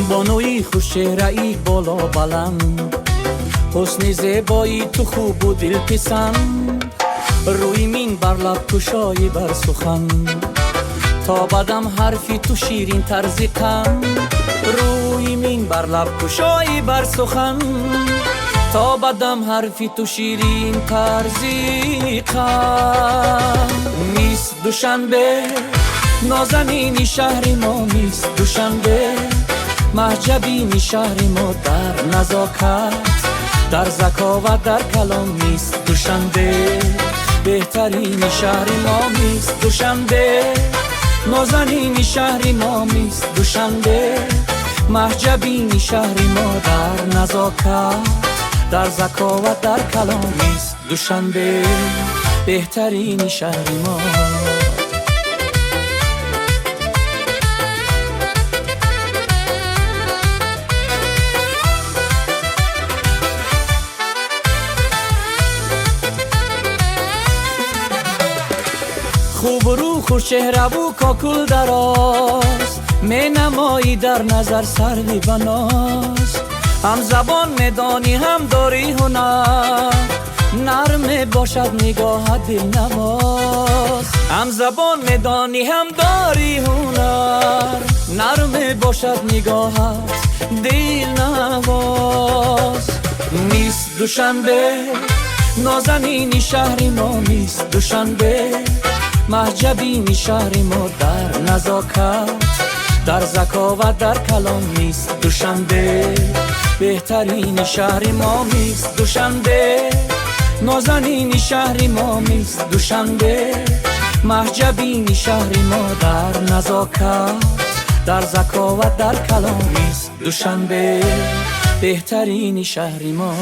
بانوی خوش چهره‌ای بالا بلند، حسن زیبایی تو خوب و دل پسند. روی من بر لب کشایی بر سخن، تا بدم حرفی تو شیرین طرز کن. روی من بر لب کشایی بر سخن، تا بدم حرفی تو شیرین طرزی کن. میست دوشنبه نازنینی شهر ما، میست دوشنبه محجبینی شهر ما. در نزاکت، در ذکاوت، در کلام میست دوشنبه بهترین شهر ما. میست دوشنبه نازنینی شهر ما، میست دوشنبه محجبینی شهر ما. در نزاکت، در ذکاوت، در کلام میست دوشنبه بهترین شهر ما. خوب رو خوش چهره و کاکل دراز، می نمایی در نظر سروی بناز. هم زبان میدانی هم داری هنر، نرم باشد نگاه دل نواز. هم زبان میدانی هم داری هنر، نرم باشد نگاه دل نواز. میست دوشنبه نازنینی شهر ما، میست دوشنبه محجبینی شهر ما. در نزاکت، در ذکاوت، در کلام میست دوشنبه بهترین شهر ما. میست دوشنبه نازنینی شهر ما، میست دوشنبه محجبینی شهر ما. در نزاکت، در ذکاوت، در کلام میست دوشنبه بهترین شهر ما.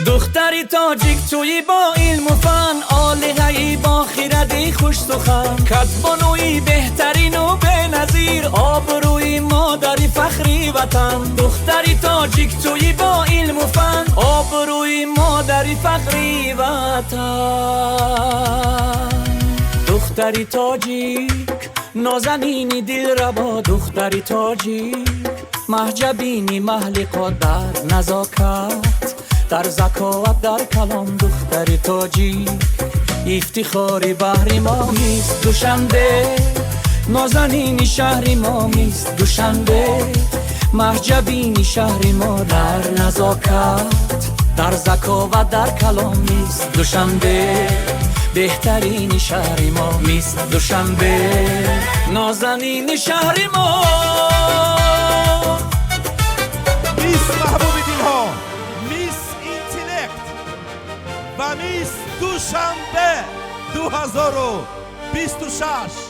دختری تاجیک توی با علم و فن، آله‌ای با خیردی خوش سخن. کدبانوی بهترین و بنظیر، آبروی مادری فخری وطن. دختری تاجیک توی با علم و فن، آبروی مادری فخری وطن. دختری تاجیک نازنینی دل ربا، دختری تاجیک محجبینی محلقا. در نزاکت، در ذکاوت، در کلام دختر تاجیک افتخاری بحر ما. میست دوشنبه نازنینی شهر ما، میست دوشنبه محجبینی شهر ما. در نزاکت، در ذکاوت، در کلام میست دوشنبه بهترین شهر ما. میست دوشنبه نازنینی شهر ما. میست محبوب دلها، و میست دوشنبه 2026.